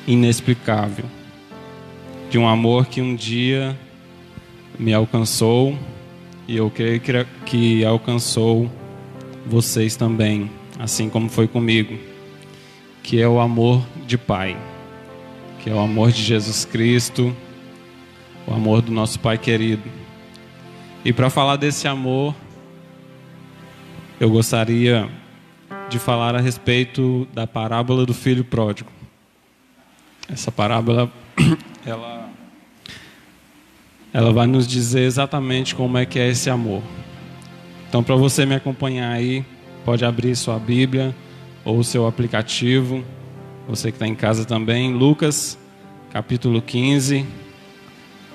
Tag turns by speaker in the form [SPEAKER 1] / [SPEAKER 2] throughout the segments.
[SPEAKER 1] inexplicável, de um amor que um dia me alcançou e eu creio que alcançou vocês também, assim como foi comigo, que é o amor de Pai, que é o amor de Jesus Cristo, o amor do nosso Pai querido. E para falar desse amor, eu gostaria de falar a respeito da parábola do filho pródigo. Essa parábola, ela vai nos dizer exatamente como é que é esse amor. Então, para você me acompanhar aí, pode abrir sua Bíblia ou o seu aplicativo. Você que está em casa também. Lucas, capítulo 15,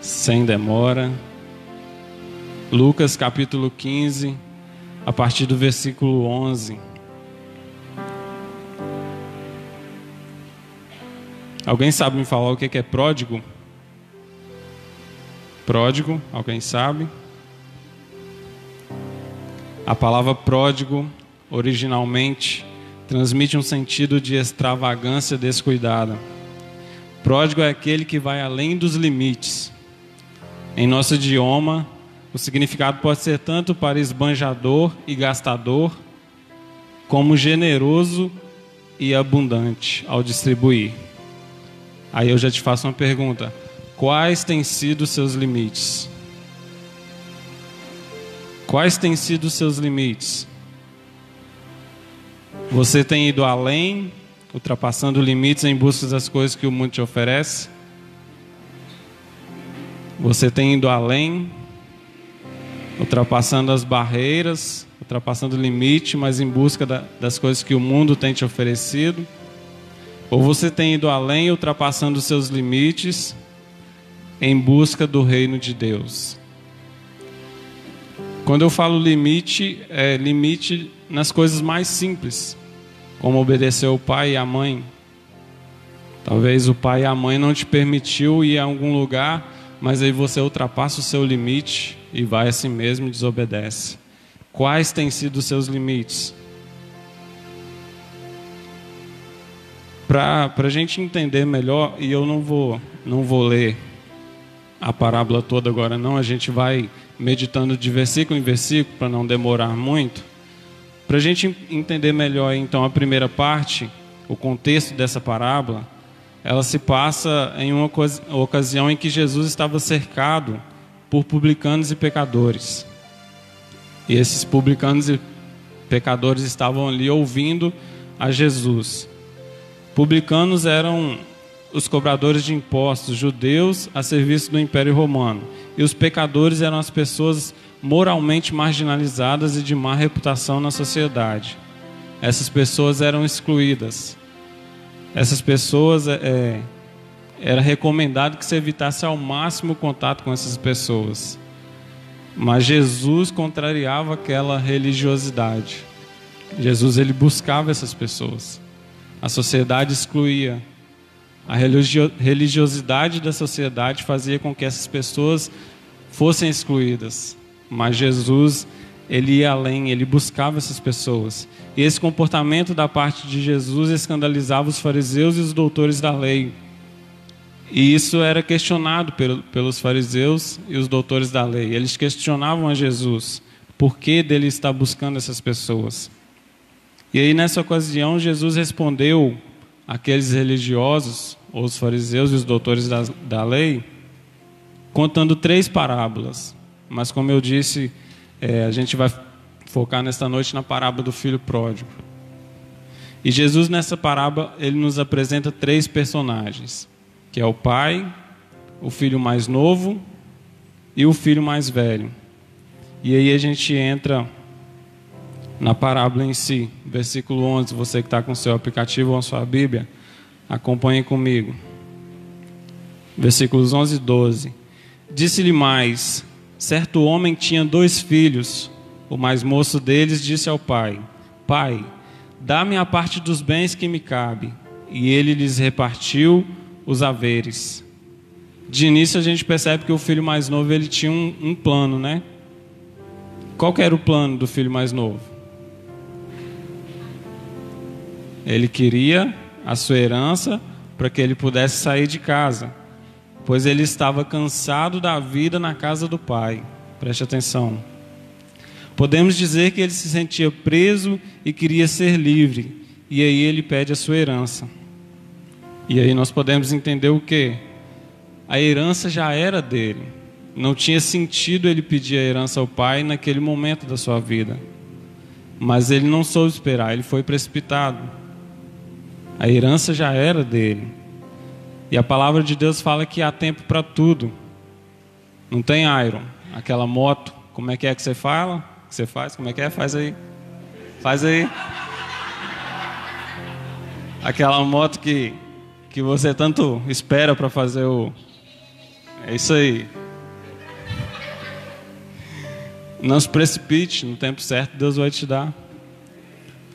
[SPEAKER 1] sem demora. Lucas, capítulo 15, a partir do versículo 11. Alguém sabe me falar o que é pródigo? Pródigo, alguém sabe? A palavra pródigo, originalmente, transmite um sentido de extravagância descuidada. Pródigo é aquele que vai além dos limites. Em nosso idioma, o significado pode ser tanto para esbanjador e gastador, como generoso e abundante ao distribuir. Aí eu já te faço uma pergunta: quais têm sido os seus limites? Quais têm sido os seus limites? Você tem ido além, ultrapassando limites em busca das coisas que o mundo te oferece? Você tem ido além, ultrapassando as barreiras, ultrapassando o limite, mas em busca das coisas que o mundo tem te oferecido? Ou você tem ido além, ultrapassando os seus limites, em busca do reino de Deus? Quando eu falo limite, é limite nas coisas mais simples, como obedecer o pai e a mãe. Talvez o pai e a mãe não te permitiu ir a algum lugar, mas aí você ultrapassa o seu limite e vai assim mesmo e desobedece. Quais têm sido os seus limites? Para a gente entender melhor, e eu não vou ler a parábola toda agora não, a gente vai meditando de versículo em versículo para não demorar muito. Para a gente entender melhor então a primeira parte, o contexto dessa parábola, ela se passa em uma ocasião em que Jesus estava cercado por publicanos e pecadores. E esses publicanos e pecadores estavam ali ouvindo a Jesus. Publicanos eram os cobradores de impostos, judeus a serviço do Império Romano. E os pecadores eram as pessoas moralmente marginalizadas e de má reputação na sociedade. Essas pessoas eram excluídas. Essas pessoas, era recomendado que se evitasse ao máximo o contato com essas pessoas. Mas Jesus contrariava aquela religiosidade. Jesus, ele buscava essas pessoas. A sociedade excluía. A religiosidade da sociedade fazia com que essas pessoas fossem excluídas. Mas Jesus, ele ia além, ele buscava essas pessoas. E esse comportamento da parte de Jesus escandalizava os fariseus e os doutores da lei. E isso era questionado pelos fariseus e os doutores da lei. Eles questionavam a Jesus, por que dele estar buscando essas pessoas? E aí nessa ocasião Jesus respondeu àqueles religiosos, os fariseus e os doutores da lei, contando 3 parábolas. Mas como eu disse, a gente vai focar nesta noite na parábola do filho pródigo. E Jesus nessa parábola, ele nos apresenta 3 personagens, que é o pai, o filho mais novo e o filho mais velho. E aí a gente entra na parábola em si, versículo 11, você que está com o seu aplicativo ou a sua Bíblia, acompanhe comigo. Versículos 11 e 12. Disse-lhe mais: certo homem tinha 2 filhos. O mais moço deles disse ao pai: Pai, dá-me a parte dos bens que me cabe. E ele lhes repartiu os haveres. De início a gente percebe que o filho mais novo, ele tinha um plano, né? Qual que era o plano do filho mais novo? Ele queria a sua herança para que ele pudesse sair de casa, pois ele estava cansado da vida na casa do pai. Preste atenção. Podemos dizer que ele se sentia preso e queria ser livre, e aí ele pede a sua herança. E aí nós podemos entender o quê? A herança já era dele. Não tinha sentido ele pedir a herança ao pai naquele momento da sua vida. Mas ele não soube esperar, ele foi precipitado. A herança já era dele. E a palavra de Deus fala que há tempo para tudo. Não tem Iron, aquela moto. Como é que você fala? Que você faz? Como é que é? Faz aí. Faz aí. Aquela moto que você tanto espera para fazer o... É isso aí. Não se precipite, no tempo certo Deus vai te dar.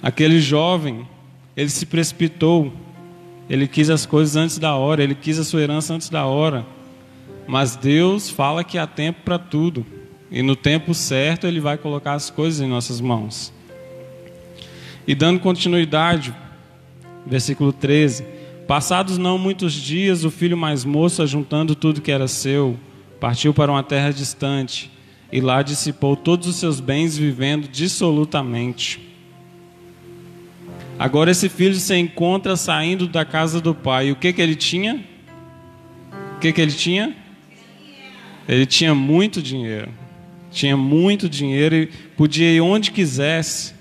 [SPEAKER 1] Aquele jovem, ele se precipitou. Ele quis as coisas antes da hora, ele quis a sua herança antes da hora. Mas Deus fala que há tempo para tudo. E no tempo certo Ele vai colocar as coisas em nossas mãos. E dando continuidade, versículo 13. Passados não muitos dias, o filho mais moço, ajuntando tudo que era seu, partiu para uma terra distante, e lá dissipou todos os seus bens, vivendo dissolutamente. Agora esse filho se encontra saindo da casa do pai. E o que ele tinha? O que ele tinha? Ele tinha muito dinheiro. Tinha muito dinheiro e podia ir onde quisesse.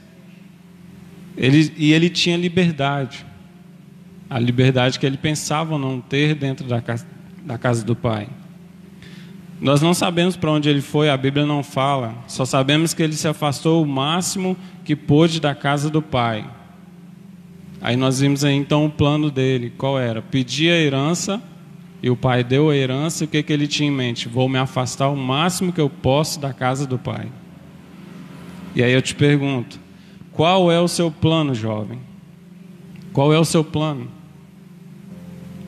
[SPEAKER 1] Ele tinha liberdade. A liberdade que ele pensava não ter dentro da casa do pai. Nós não sabemos para onde ele foi, a Bíblia não fala. Só sabemos que ele se afastou o máximo que pôde da casa do pai. Aí nós vimos aí então o plano dele. Qual era? Pedir a herança, e o pai deu a herança. E o que ele tinha em mente? Vou me afastar o máximo que eu posso da casa do pai. E aí eu te pergunto, qual é o seu plano, jovem? Qual é o seu plano?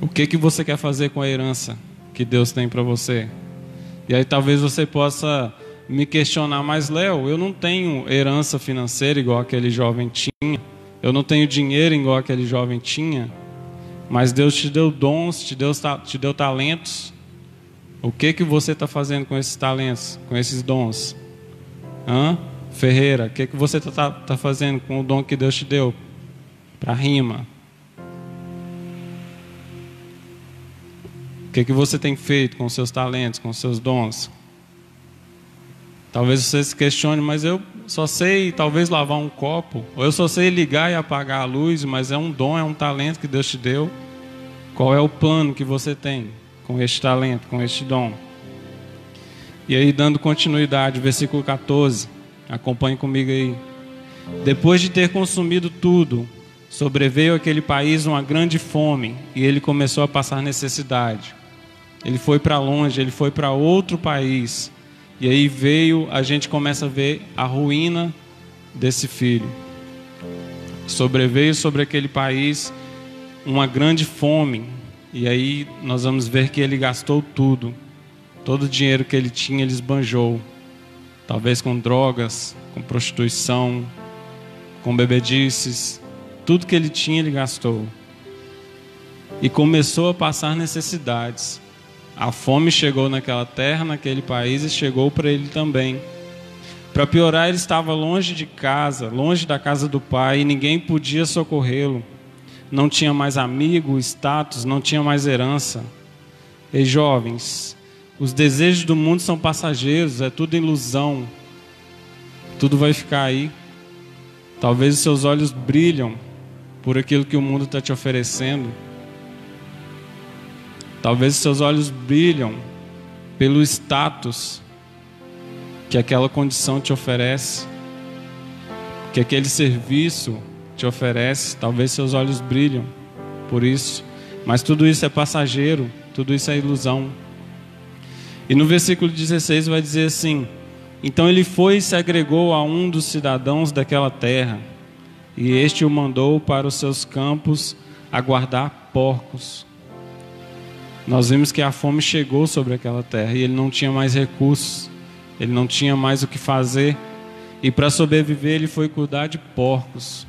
[SPEAKER 1] O que você quer fazer com a herança que Deus tem para você? E aí talvez você possa me questionar, mas Léo, eu não tenho herança financeira igual aquele jovem tinha. Eu não tenho dinheiro igual aquele jovem tinha. Mas Deus te deu dons, te deu talentos. O que você está fazendo com esses talentos, com esses dons? Ferreira, o que você está fazendo com o dom que Deus te deu? Para rima. O que você tem feito com os seus talentos, com os seus dons? Talvez você se questione, mas eu só sei talvez lavar um copo. Ou eu só sei ligar e apagar a luz, mas é um dom, é um talento que Deus te deu. Qual é o plano que você tem com este talento, com este dom? E aí, dando continuidade, versículo 14. Acompanhe comigo aí. Depois de ter consumido tudo, sobreveio àquele país uma grande fome, e ele começou a passar necessidade. Ele foi para longe, ele foi para outro país. E aí a gente começa a ver a ruína desse filho. Sobreveio sobre aquele país uma grande fome. E aí nós vamos ver que ele gastou tudo. Todo o dinheiro que ele tinha, ele esbanjou. Talvez com drogas, com prostituição, com bebedices. Tudo que ele tinha, ele gastou. E começou a passar necessidades. A fome chegou naquela terra, naquele país, e chegou para ele também. Para piorar, ele estava longe de casa, longe da casa do pai, e ninguém podia socorrê-lo. Não tinha mais amigo, status, não tinha mais herança. Ei, jovens, os desejos do mundo são passageiros, é tudo ilusão. Tudo vai ficar aí. Talvez os seus olhos brilham por aquilo que o mundo está te oferecendo. Talvez os seus olhos brilham pelo status que aquela condição te oferece, que aquele serviço te oferece. Talvez seus olhos brilham por isso, mas tudo isso é passageiro, tudo isso é ilusão. E no versículo 16 vai dizer assim: então ele foi e se agregou a um dos cidadãos daquela terra, e este o mandou para os seus campos a guardar porcos. Nós vimos que a fome chegou sobre aquela terra e ele não tinha mais recursos, ele não tinha mais o que fazer, e para sobreviver ele foi cuidar de porcos.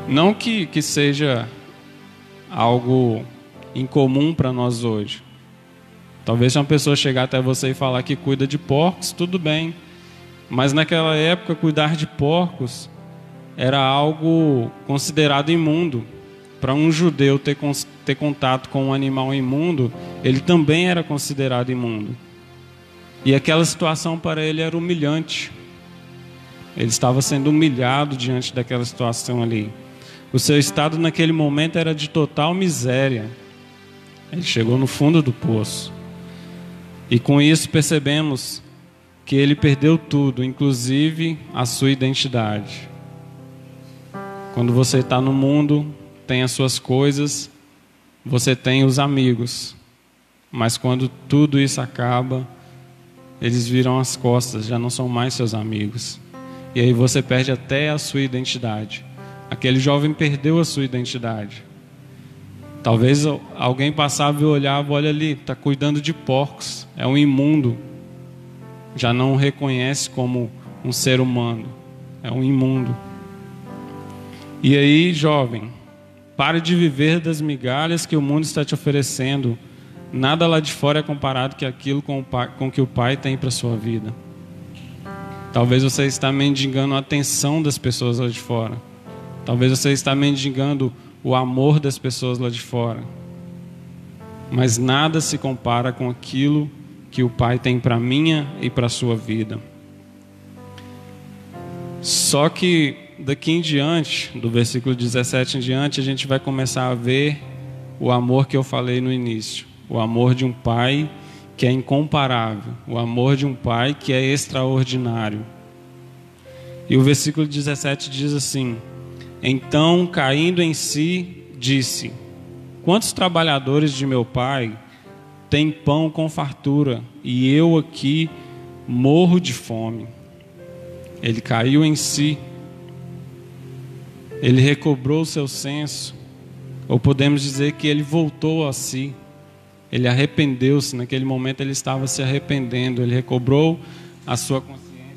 [SPEAKER 1] Não que seja algo incomum para nós hoje. Talvez se uma pessoa chegar até você e falar que cuida de porcos, tudo bem. Mas naquela época, cuidar de porcos era algo considerado imundo. Para um judeu ter contato com um animal imundo, ele também era considerado imundo. E aquela situação para ele era humilhante. Ele estava sendo humilhado diante daquela situação ali. O seu estado naquele momento era de total miséria. Ele chegou no fundo do poço. E com isso percebemos que ele perdeu tudo, inclusive a sua identidade. Quando você está no mundo, tem as suas coisas, você tem os amigos. Mas quando tudo isso acaba, eles viram as costas, já não são mais seus amigos. E aí você perde até a sua identidade. Aquele jovem perdeu a sua identidade. Talvez alguém passava e olhava, olha ali, está cuidando de porcos, é um imundo. Já não o reconhece como um ser humano, é um imundo. E aí, jovem, pare de viver das migalhas que o mundo está te oferecendo. Nada lá de fora é comparado com aquilo com que o Pai tem para a sua vida. Talvez você está mendigando a atenção das pessoas lá de fora. Talvez você está mendigando o amor das pessoas lá de fora. Mas nada se compara com aquilo que o Pai tem para a minha e para a sua vida. Só que daqui em diante, do versículo 17 em diante, a gente vai começar a ver o amor que eu falei no início. O amor de um Pai que é incomparável. O amor de um Pai que é extraordinário. E o versículo 17 diz assim: então, caindo em si, disse: quantos trabalhadores de meu pai têm pão com fartura, e eu aqui morro de fome. Ele caiu em si, ele recobrou o seu senso, ou podemos dizer que ele voltou a si, ele arrependeu-se. Naquele momento ele estava se arrependendo, ele recobrou a sua consciência,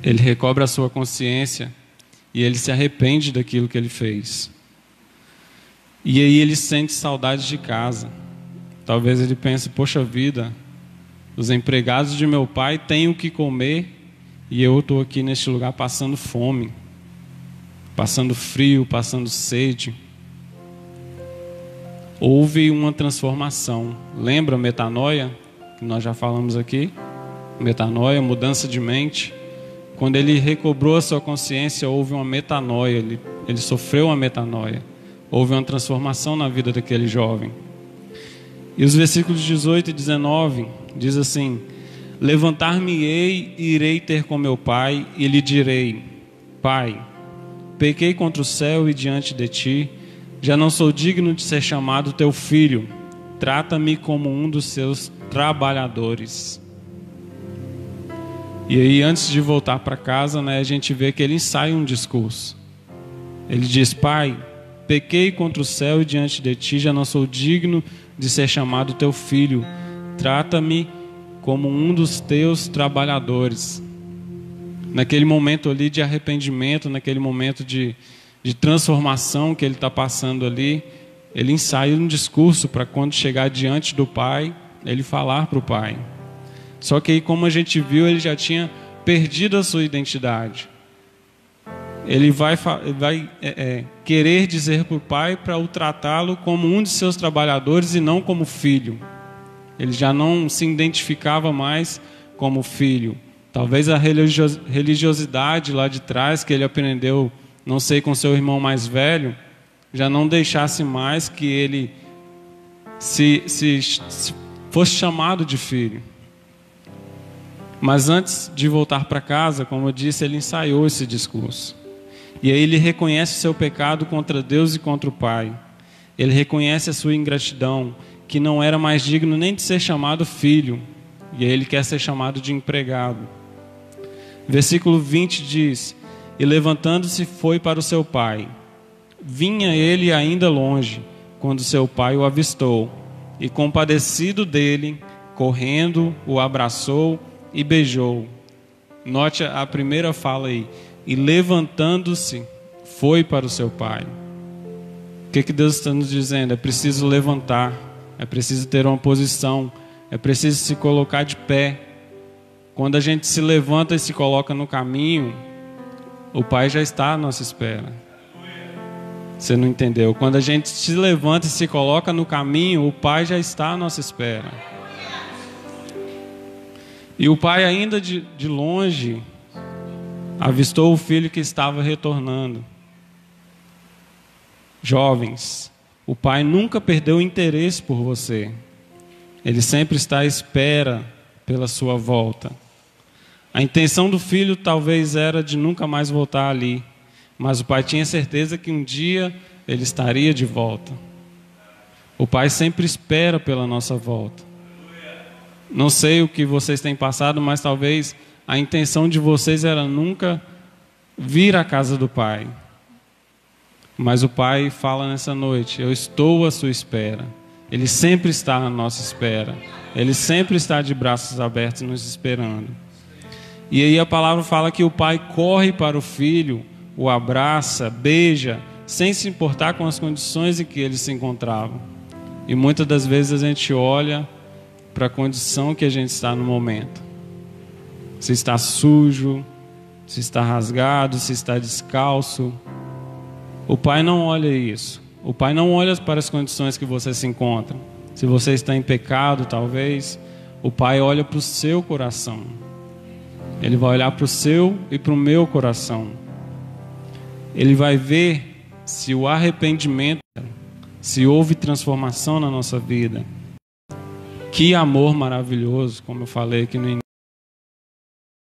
[SPEAKER 1] ele recobra a sua consciência, e ele se arrepende daquilo que ele fez. E aí ele sente saudade de casa. Talvez ele pense: poxa vida, os empregados de meu pai têm o que comer e eu estou aqui neste lugar passando fome, passando frio, passando sede. Houve uma transformação. Lembra metanoia, que nós já falamos aqui? Metanoia, mudança de mente. Quando ele recobrou a sua consciência, houve uma metanoia, ele sofreu uma metanoia. Houve uma transformação na vida daquele jovem. E os versículos 18 e 19 diz assim: levantar-me-ei e irei ter com meu pai, e lhe direi: Pai, pequei contra o céu e diante de ti, já não sou digno de ser chamado teu filho, trata-me como um dos seus trabalhadores. E aí, antes de voltar para casa, a gente vê que ele ensaia um discurso. Ele diz: Pai, pequei contra o céu e diante de ti, já não sou digno de ser chamado teu filho, trata-me como um dos teus trabalhadores. Naquele momento ali de arrependimento, naquele momento de transformação que ele está passando ali, ele ensaia um discurso para quando chegar diante do Pai, ele falar para o Pai. Só que aí, como a gente viu, ele já tinha perdido a sua identidade. Ele vai querer dizer para o pai para o tratá-lo como um de seus trabalhadores e não como filho. Ele já não se identificava mais como filho. Talvez a religiosidade lá de trás, que ele aprendeu, não sei, com seu irmão mais velho, já não deixasse mais que ele se fosse chamado de filho. Mas antes de voltar para casa, como eu disse, ele ensaiou esse discurso. E aí ele reconhece o seu pecado contra Deus e contra o Pai. Ele reconhece a sua ingratidão, que não era mais digno nem de ser chamado filho. E aí ele quer ser chamado de empregado. Versículo 20 diz: e levantando-se foi para o seu pai. Vinha ele ainda longe, quando seu pai o avistou. E compadecido dele, correndo, o abraçou e beijou. Note a primeira fala aí: e levantando-se foi para o seu pai. O que Deus está nos dizendo? É preciso levantar, é preciso ter uma posição, é preciso se colocar de pé. Quando a gente se levanta e se coloca no caminho, o Pai já está à nossa espera. Você não entendeu? Quando a gente se levanta e se coloca no caminho, o Pai já está à nossa espera. E o pai, ainda de longe, avistou o filho que estava retornando. Jovens, o pai nunca perdeu o interesse por você. Ele sempre está à espera pela sua volta. A intenção do filho talvez era de nunca mais voltar ali, mas o pai tinha certeza que um dia ele estaria de volta. O pai sempre espera pela nossa volta. Não sei o que vocês têm passado, mas talvez a intenção de vocês era nunca vir à casa do pai. Mas o pai fala nessa noite: eu estou à sua espera. Ele sempre está à nossa espera. Ele sempre está de braços abertos nos esperando. E aí a palavra fala que o pai corre para o filho, o abraça, beija, sem se importar com as condições em que ele se encontrava. E muitas das vezes a gente olha para a condição que a gente está no momento. Se está sujo, se está rasgado, se está descalço. O pai não olha isso. O pai não olha para as condições que você se encontra. Se você está em pecado, talvez, o pai olha para o seu coração. Ele vai olhar para o seu e para o meu coração. Ele vai ver se o arrependimento, se houve transformação na nossa vida. Que amor maravilhoso, como eu falei aqui no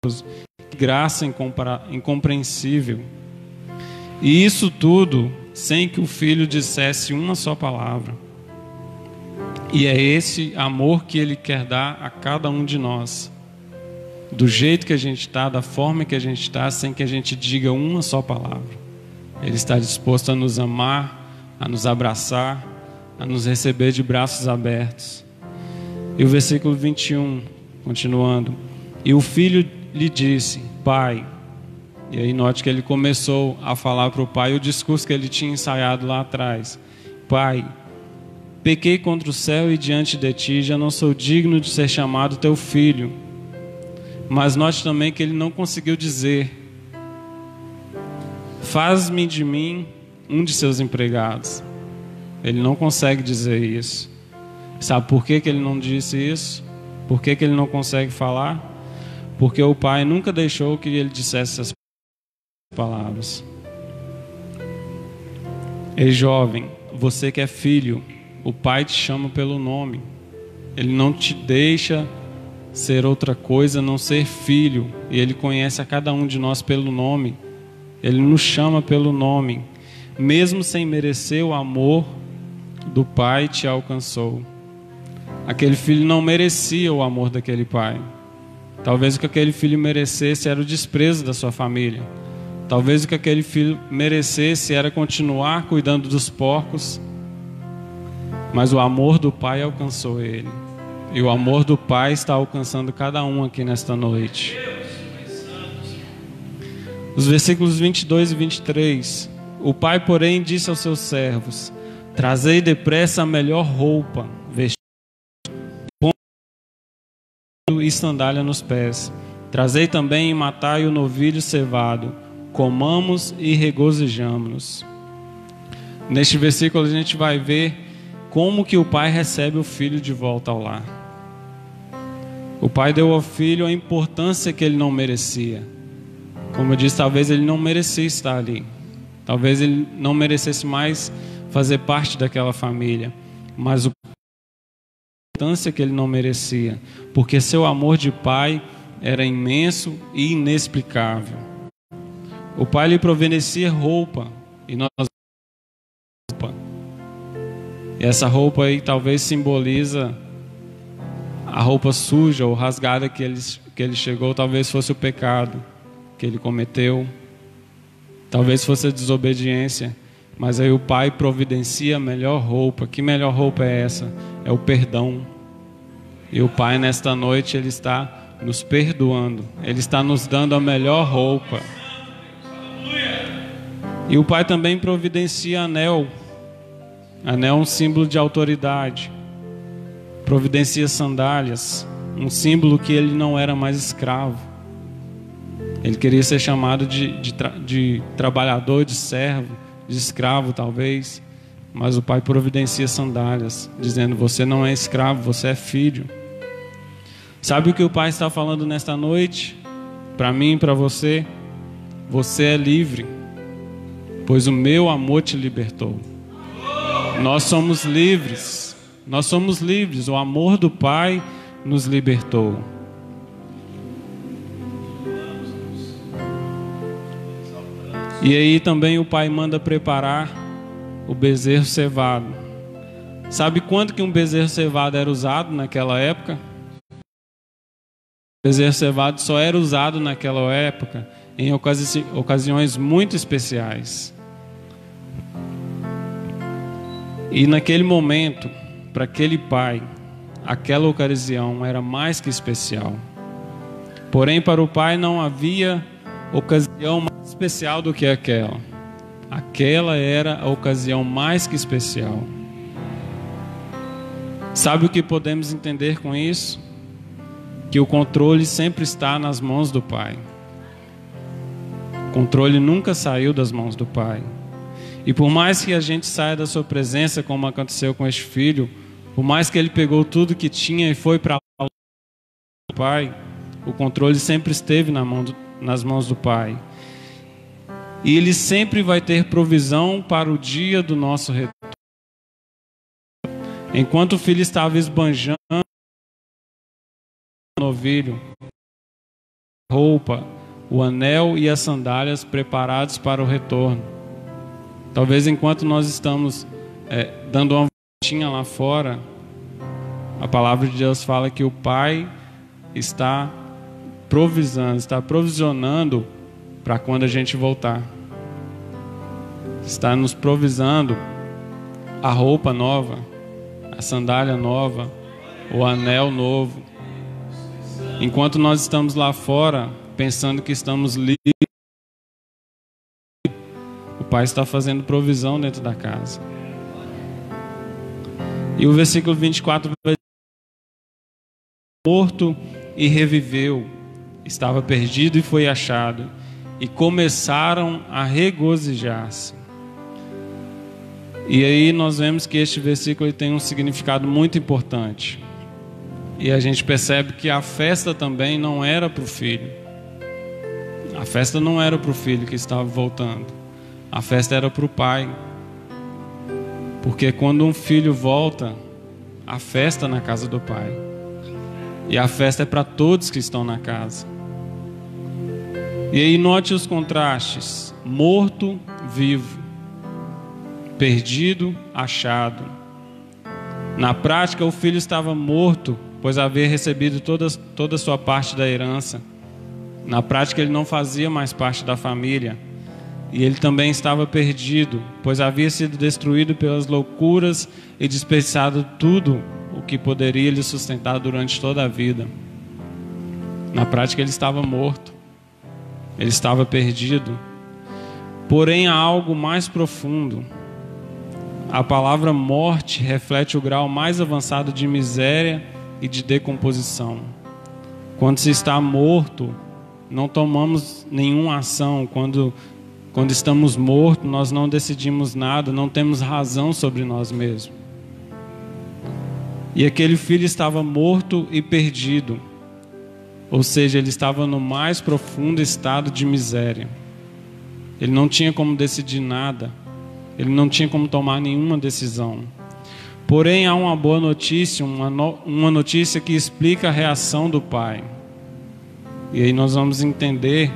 [SPEAKER 1] início. Graça incompreensível. E isso tudo sem que o filho dissesse uma só palavra. E é esse amor que ele quer dar a cada um de nós. Do jeito que a gente está, da forma que a gente está, sem que a gente diga uma só palavra. Ele está disposto a nos amar, a nos abraçar, a nos receber de braços abertos. E o versículo 21, continuando. E o filho lhe disse: Pai. E aí note que ele começou a falar para o pai o discurso que ele tinha ensaiado lá atrás. Pai, pequei contra o céu e diante de ti, já não sou digno de ser chamado teu filho. Mas note também que ele não conseguiu dizer: faz-me de mim um de seus empregados. Ele não consegue dizer isso. Sabe por que ele não disse isso? Por que ele não consegue falar? Porque o pai nunca deixou que ele dissesse essas palavras. Ei, jovem, você que é filho, o pai te chama pelo nome. Ele não te deixa ser outra coisa, não ser filho. E ele conhece a cada um de nós pelo nome. Ele nos chama pelo nome. Mesmo sem merecer, o amor do pai te alcançou. Aquele filho não merecia o amor daquele pai. Talvez o que aquele filho merecesse era o desprezo da sua família. Talvez o que aquele filho merecesse era continuar cuidando dos porcos. Mas o amor do pai alcançou ele. E o amor do pai está alcançando cada um aqui nesta noite. Os versículos 22 e 23. O pai, porém, disse aos seus servos: trazei depressa a melhor roupa, vestido e sandália nos pés. Trazei também e matai o novilho cevado. Comamos e regozijamo-nos. Neste versículo a gente vai ver como que o pai recebe o filho de volta ao lar. O pai deu ao filho a importância que ele não merecia. Como eu disse, talvez ele não merecia estar ali. Talvez ele não merecesse mais fazer parte daquela família. Mas a importância que ele não merecia. Porque seu amor de pai era imenso e inexplicável. O pai lhe providencia roupa. E nós... E essa roupa aí talvez simboliza a roupa suja ou rasgada que ele chegou. Talvez fosse o pecado que ele cometeu. Talvez fosse a desobediência. Mas aí o pai providencia a melhor roupa. Que melhor roupa é essa? É o perdão. E o pai nesta noite ele está nos perdoando. Ele está nos dando a melhor roupa. E o pai também providencia anel. Anel é um símbolo de autoridade. Providencia sandálias, um símbolo que ele não era mais escravo. Ele queria ser chamado de trabalhador, de servo, de escravo talvez. Mas o pai providencia sandálias, dizendo: você não é escravo, você é filho. Sabe o que o pai está falando nesta noite? Para mim e para você: você é livre, pois o meu amor te libertou. Nós somos livres, nós somos livres. O amor do pai nos libertou. E aí também o pai manda preparar o bezerro cevado. Sabe quando que um bezerro cevado era usado naquela época? O bezerro cevado só era usado naquela época em ocasiões muito especiais. E naquele momento, para aquele pai, aquela ocasião era mais que especial. Porém, para o pai não havia ocasião mais especial do que aquela. Aquela era a ocasião mais que especial. Sabe o que podemos entender com isso? Que o controle sempre está nas mãos do pai. O controle nunca saiu das mãos do pai. E por mais que a gente saia da sua presença, como aconteceu com este filho, por mais que ele pegou tudo que tinha e foi para lá do pai, o controle sempre esteve nas mãos do pai. E ele sempre vai ter provisão para o dia do nosso retorno. Enquanto o filho estava esbanjando o novilho, a roupa, o anel e as sandálias preparados para o retorno. Talvez enquanto nós estamos dando uma voltinha lá fora, a palavra de Deus fala que o pai está provisionando para quando a gente voltar. Está nos provisionando a roupa nova, a sandália nova, o anel novo. Enquanto nós estamos lá fora, pensando que estamos livres, o pai está fazendo provisão dentro da casa. E o versículo 24 vai dizer: morto e reviveu, estava perdido e foi achado, e começaram a regozijar-se. E aí nós vemos que este versículo tem um significado muito importante. E a gente percebe que a festa também não era para o filho. A festa não era para o filho que estava voltando. A festa era para o pai. Porque quando um filho volta, a festa na casa do pai. E a festa é para todos que estão na casa. E aí note os contrastes: morto, vivo, perdido, achado. Na prática, o filho estava morto, pois havia recebido toda a sua parte da herança. Na prática, ele não fazia mais parte da família. E ele também estava perdido, pois havia sido destruído pelas loucuras e desperdiçado tudo o que poderia lhe sustentar durante toda a vida. Na prática, ele estava morto. Ele estava perdido. Porém, há algo mais profundo. A palavra morte reflete o grau mais avançado de miséria e de decomposição. Quando se está morto, não tomamos nenhuma ação. Quando estamos mortos, nós não decidimos nada, não temos razão sobre nós mesmos. E aquele filho estava morto e perdido. Ou seja, ele estava no mais profundo estado de miséria. Ele não tinha como decidir nada. Ele não tinha como tomar nenhuma decisão. Porém, há uma boa notícia, uma notícia que explica a reação do pai. E aí nós vamos entender,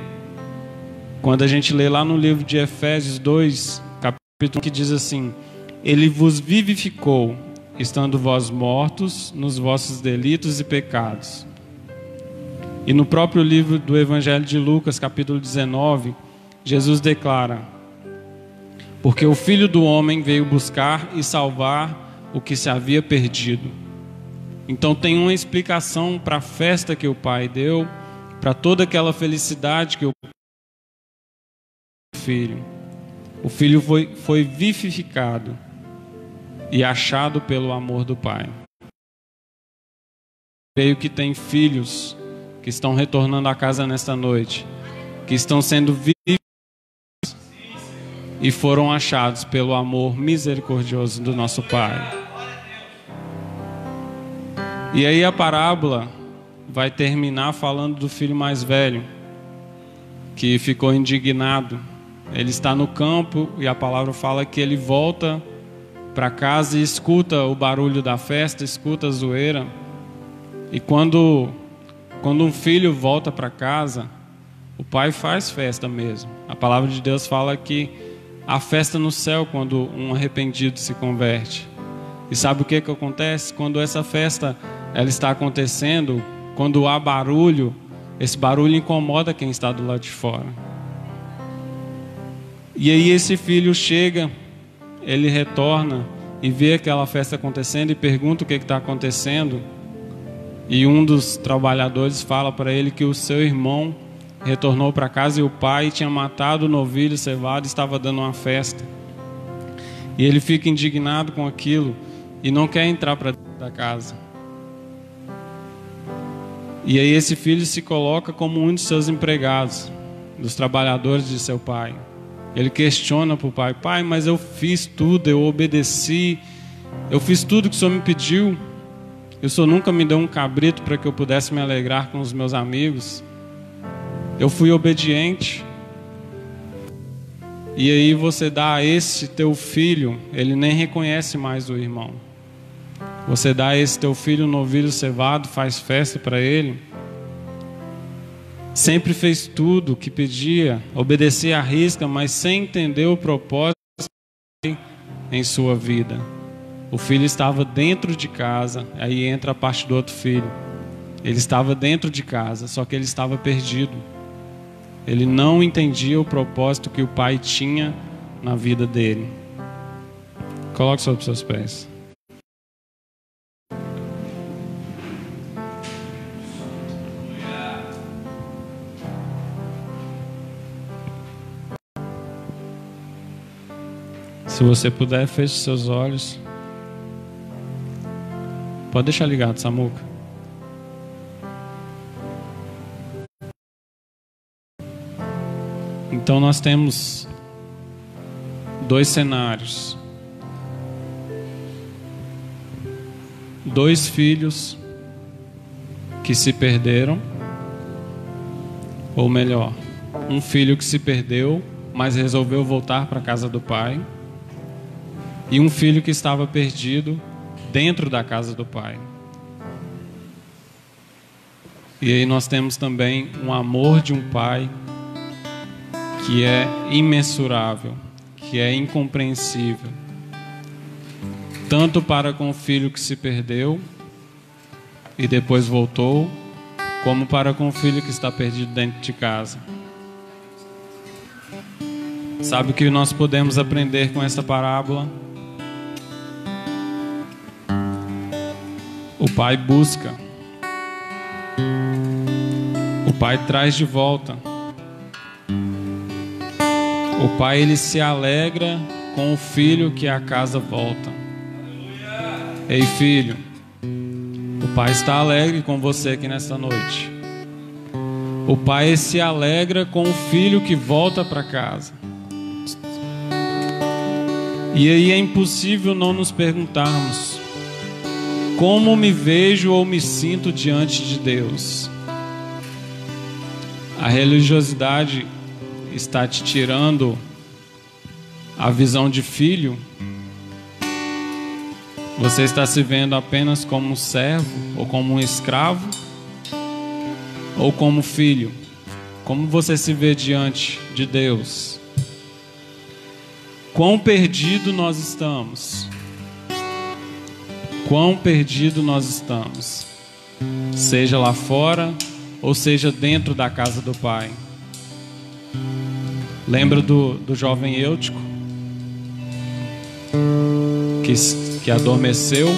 [SPEAKER 1] quando a gente lê lá no livro de Efésios 2, capítulo, que diz assim: ele vos vivificou, estando vós mortos nos vossos delitos e pecados. E no próprio livro do Evangelho de Lucas, capítulo 19, Jesus declara: porque o Filho do Homem veio buscar e salvar o que se havia perdido. Então tem uma explicação para a festa que o pai deu, para toda aquela felicidade que o filho foi vivificado. e achado pelo amor do Pai. Creio que tem filhos que estão retornando à casa nesta noite, que estão sendo vivos e foram achados pelo amor misericordioso do nosso Pai. E aí a parábola vai terminar falando do filho mais velho, que ficou indignado. Ele está no campo e a palavra fala que ele volta para casa e escuta o barulho da festa, escuta a zoeira. E quando um filho volta para casa, o pai faz festa mesmo. A palavra de Deus fala que há festa no céu quando um arrependido se converte. E sabe o que acontece? Quando essa festa ela está acontecendo, quando há barulho, esse barulho incomoda quem está do lado de fora. E aí esse filho chega, ele retorna e vê aquela festa acontecendo e pergunta o que está acontecendo. E um dos trabalhadores fala para ele que o seu irmão retornou para casa e o pai tinha matado o novilho cevado e estava dando uma festa. E ele fica indignado com aquilo e não quer entrar para dentro da casa. E aí esse filho se coloca como um dos seus empregados, dos trabalhadores de seu pai. Ele questiona para o pai: pai, mas eu fiz tudo, eu obedeci, eu fiz tudo que o senhor me pediu. O senhor nunca me deu um cabrito para que eu pudesse me alegrar com os meus amigos. Eu fui obediente. E aí você dá a esse teu filho, ele nem reconhece mais o irmão. Você dá a esse teu filho um novilho cevado, faz festa para ele. Sempre fez tudo o que pedia, obedecia à risca, mas sem entender o propósito em sua vida. O filho estava dentro de casa, aí entra a parte do outro filho. Ele estava dentro de casa, só que ele estava perdido. Ele não entendia o propósito que o pai tinha na vida dele. Coloque sobre os seus pés. Se você puder, feche seus olhos. Pode deixar ligado, Samuca. Então nós temos dois cenários. Dois filhos que se perderam. Ou melhor, um filho que se perdeu, mas resolveu voltar para a casa do pai. E um filho que estava perdido dentro da casa do pai. E aí nós temos também um amor de um pai que é imensurável, que é incompreensível, tanto para com o filho que se perdeu e depois voltou, como para com o filho que está perdido dentro de casa. Sabe o que nós podemos aprender com essa parábola? O pai busca, o pai traz de volta. O pai ele se alegra com o filho que a casa volta. Ei filho, o pai está alegre com você aqui nesta noite. O pai se alegra com o filho que volta para casa. E aí é impossível não nos perguntarmos: como me vejo ou me sinto diante de Deus? A religiosidade está te tirando a visão de filho? Você está se vendo apenas como um servo ou como um escravo? Ou como filho? Como você se vê diante de Deus? Quão perdido nós estamos? Quão perdido nós estamos? Seja lá fora ou seja dentro da casa do Pai. Lembra do jovem Eutico que adormeceu?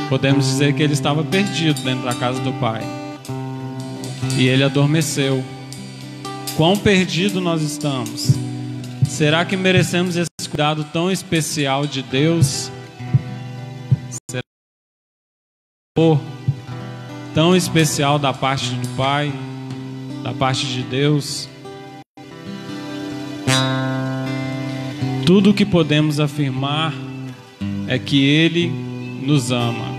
[SPEAKER 1] Podemos dizer que ele estava perdido dentro da casa do Pai. E ele adormeceu. Quão perdido nós estamos? Será que merecemos esse cuidado tão especial de Deus será um amor tão especial da parte do Pai, da parte de Deus. Tudo o que podemos afirmar é que Ele nos ama.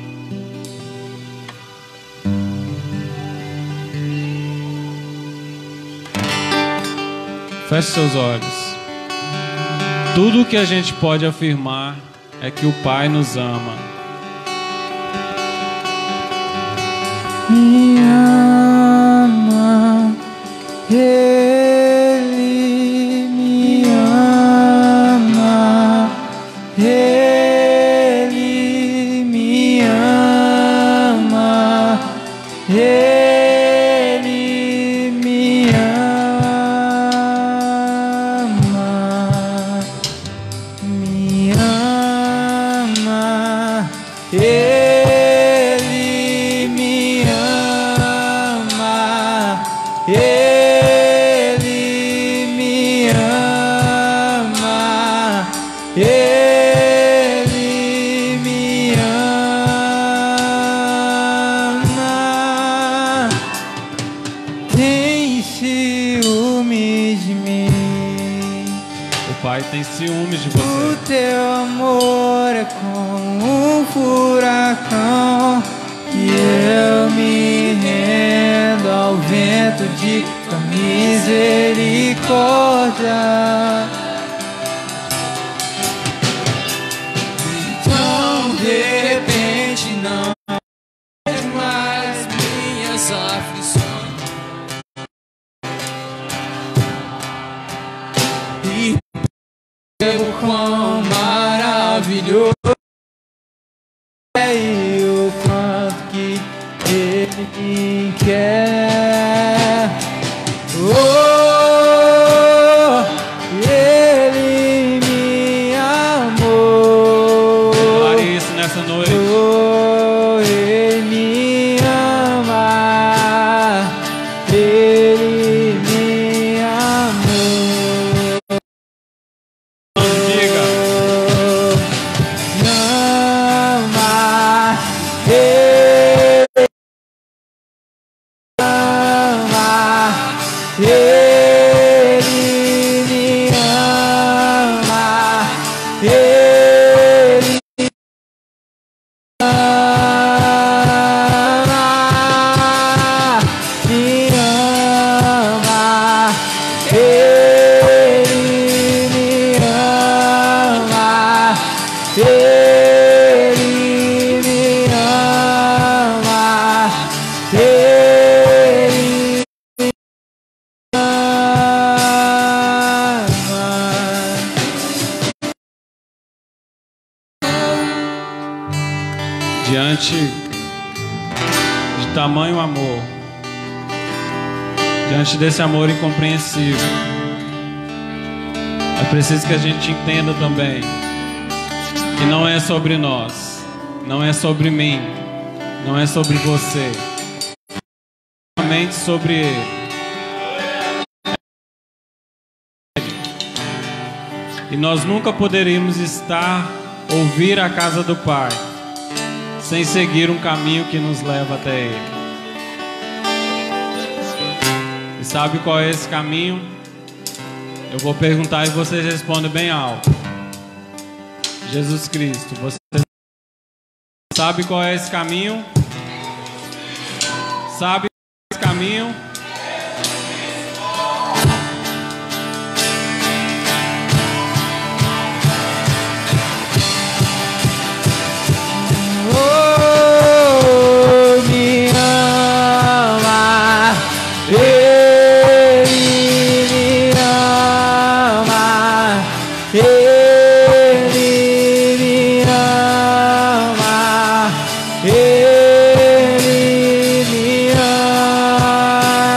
[SPEAKER 1] Feche seus olhos. Tudo o que a gente pode afirmar é que o Pai nos ama.
[SPEAKER 2] Me ama, Ele me ama, Ele me ama, Ele me ama, me ama, Ele me ama, Ele me ama, Ele me ama. Tem ciúmes de mim.
[SPEAKER 1] O Pai tem ciúmes de
[SPEAKER 2] O
[SPEAKER 1] você.
[SPEAKER 2] teu amor é como um furacão, que eu me rendo ao vento de tua misericórdia. Então de repente não vejo mais minhas aflições e percebo quão maravilhoso é e o quanto que Ele me quer. Oh, Ele me amou.
[SPEAKER 1] Declare isso nessa noite.
[SPEAKER 2] Oh, Ele me ama, Ele me amou.
[SPEAKER 1] Diga.
[SPEAKER 2] Ama, Ele ama, Ele me ama, Ele me ama, Ele me ama, Ele me ama, Ele me
[SPEAKER 1] Diante de tamanho amor, diante desse amor incompreensível, é preciso que a gente entenda também que não é sobre nós, não é sobre mim, não é sobre você, é somente sobre Ele. E nós nunca poderíamos ouvir a casa do Pai sem seguir um caminho que nos leva até Ele. E sabe qual é esse caminho? Eu vou perguntar e vocês respondem bem alto. Jesus Cristo, você sabe qual é esse caminho? Sabe qual é esse caminho?
[SPEAKER 2] Oh, me ama, Ele me ama, Ele me ama, Ele me ama.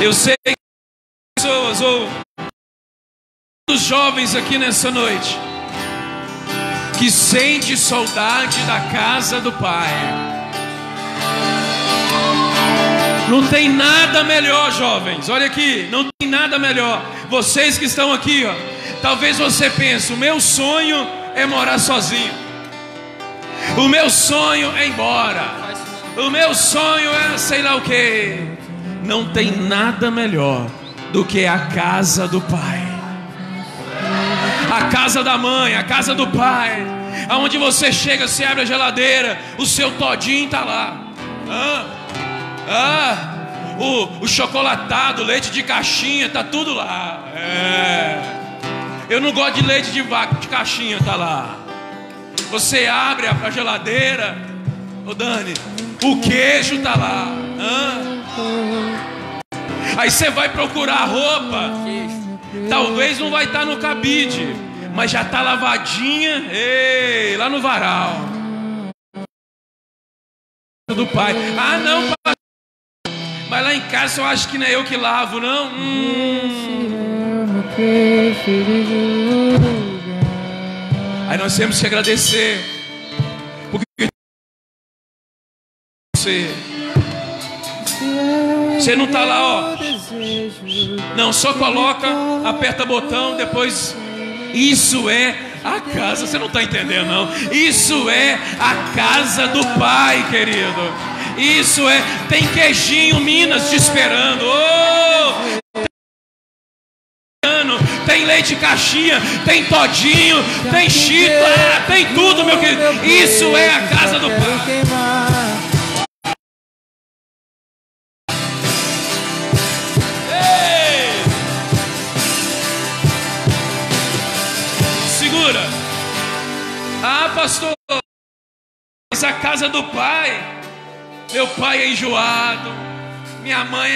[SPEAKER 3] Eu sei que pessoas ou os jovens aqui nessa noite que sente saudade da casa do Pai. Não tem nada melhor, jovens. Olha aqui, não tem nada melhor. Vocês que estão aqui, ó, talvez você pense: o meu sonho é morar sozinho. O meu sonho é ir embora. O meu sonho é sei lá o que. Não tem nada melhor do que a casa do Pai. A casa da mãe, a casa do Pai. Aonde você chega, você abre a geladeira, o seu todinho está lá. O chocolatado, leite de caixinha, tá tudo lá. Eu não gosto de leite de vaca de caixinha, tá lá. Você abre a geladeira, ô Dani, o queijo tá lá. Aí você vai procurar roupa, talvez não vai estar no cabide, mas já tá lavadinha, lá no varal do Pai. Ah, não, mas lá em casa eu acho que não é eu que lavo, não. Aí nós temos que agradecer, porque você não está lá, ó. Não, só coloca, aperta botão, depois. Isso é a casa. Você não está entendendo, não. Isso é a casa do Pai, querido. Isso é. Tem queijinho Minas te esperando. Tem leite caixinha, tem todinho, tem chito, tem tudo, meu querido. Isso é a casa do Pai. Ei! Segura. Ah, pastor, mas a casa do Pai, meu pai é enjoado, minha mãe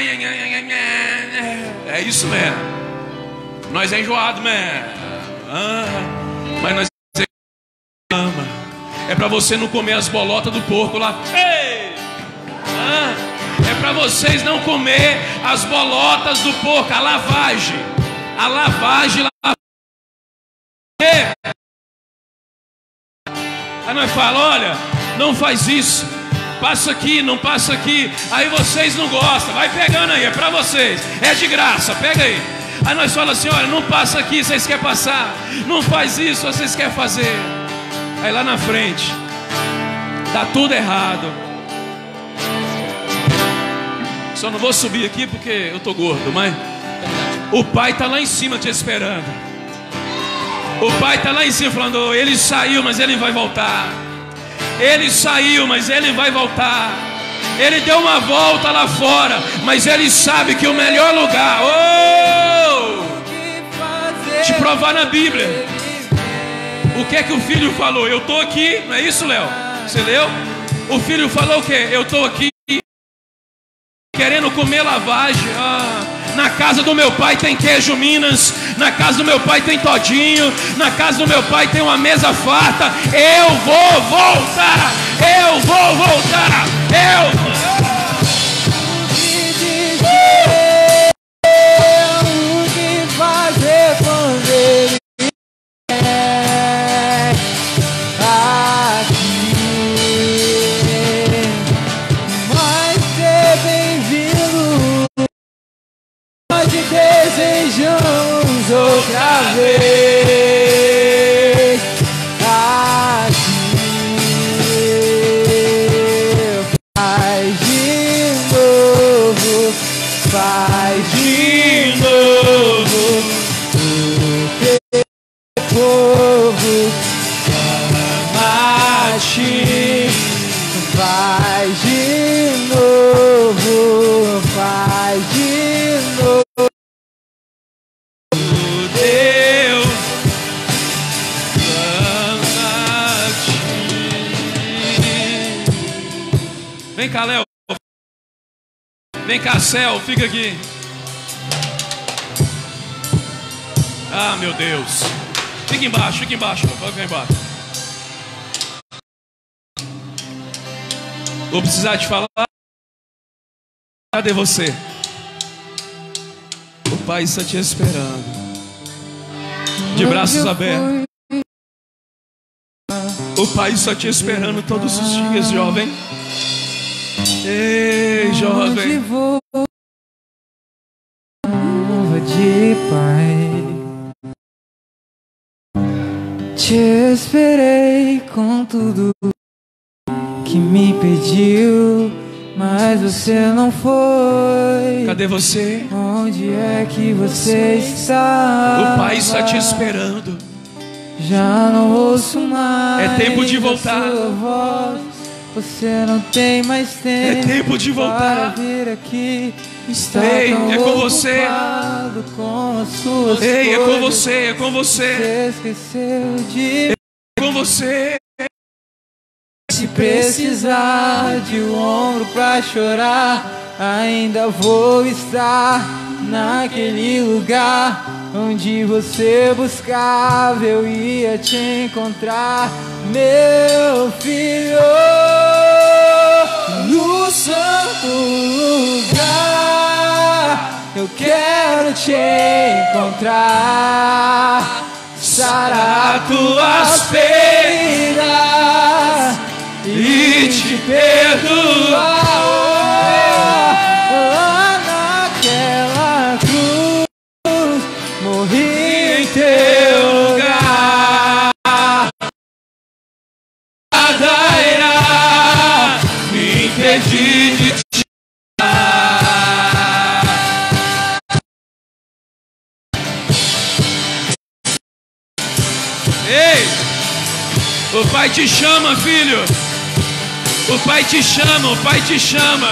[SPEAKER 3] é isso mesmo. Nós é enjoado, mas nós ama. É para você não comer as bolotas do porco lá. É para vocês não comer as bolotas do porco, a lavagem. Aí nós falamos: olha, não faz isso, passa aqui, não passa aqui. Aí vocês não gostam, vai pegando aí, é para vocês, é de graça, pega aí. Aí nós falamos assim: olha, não passa aqui, vocês querem passar. Não faz isso, vocês querem fazer. Aí lá na frente dá tudo errado. Só não vou subir aqui porque eu tô gordo, mas o Pai está lá em cima te esperando. O Pai está lá em cima falando: oh, ele saiu, mas ele vai voltar. Ele saiu, mas ele vai voltar. Ele deu uma volta lá fora, mas ele sabe que o melhor lugar, te provar na Bíblia. O que é que o filho falou? Eu estou aqui, não é isso, Léo? Você leu? O filho falou o quê? Eu estou aqui querendo comer lavagem. Na casa do meu pai tem queijo Minas, na casa do meu pai tem todinho, na casa do meu pai tem uma mesa farta. Eu vou voltar, eu vou voltar, eu vou.
[SPEAKER 2] O que fazer quando ele é aqui? Mas ser bem-vindo, nós te desejamos outra vez aqui. Faz de novo, faz de novo. O teu povo ama-te. Faz de novo, faz de novo.
[SPEAKER 3] Deus ama-te. Vem cá, Léo. Vem cá, Céu, fica aqui. Ah, meu Deus. Fica embaixo, pode ficar embaixo. Vou precisar te falar. Cadê você? Pai está te esperando, de braços abertos. O Pai está te esperando todos os dias, jovem. Ei, jovem.
[SPEAKER 2] De Pai, te esperei com tudo que me pediu, mas você não foi.
[SPEAKER 3] Cadê você?
[SPEAKER 2] Onde é que você está?
[SPEAKER 3] O Pai está te esperando.
[SPEAKER 2] Já não ouço mais.
[SPEAKER 3] É tempo de voltar.
[SPEAKER 2] Sua voz. Você não tem mais tempo.
[SPEAKER 3] É tempo de voltar.
[SPEAKER 2] Para vir aqui. Está
[SPEAKER 3] Ei,
[SPEAKER 2] tão
[SPEAKER 3] é com você.
[SPEAKER 2] Com as suas
[SPEAKER 3] Ei, é com
[SPEAKER 2] coisas.
[SPEAKER 3] você, é com você.
[SPEAKER 2] Você esqueceu de
[SPEAKER 3] É com você.
[SPEAKER 2] Se precisar de um ombro pra chorar, ainda vou estar naquele lugar onde você buscava, eu ia te encontrar, meu filho, no santo lugar. Eu quero te encontrar, sarar tuas feridas e te perdoar. Lá naquela cruz, morri em teu lugar. Nada irá me impedir de te amar.
[SPEAKER 3] Ei, o Pai te chama, filho. O Pai te chama, o Pai te chama.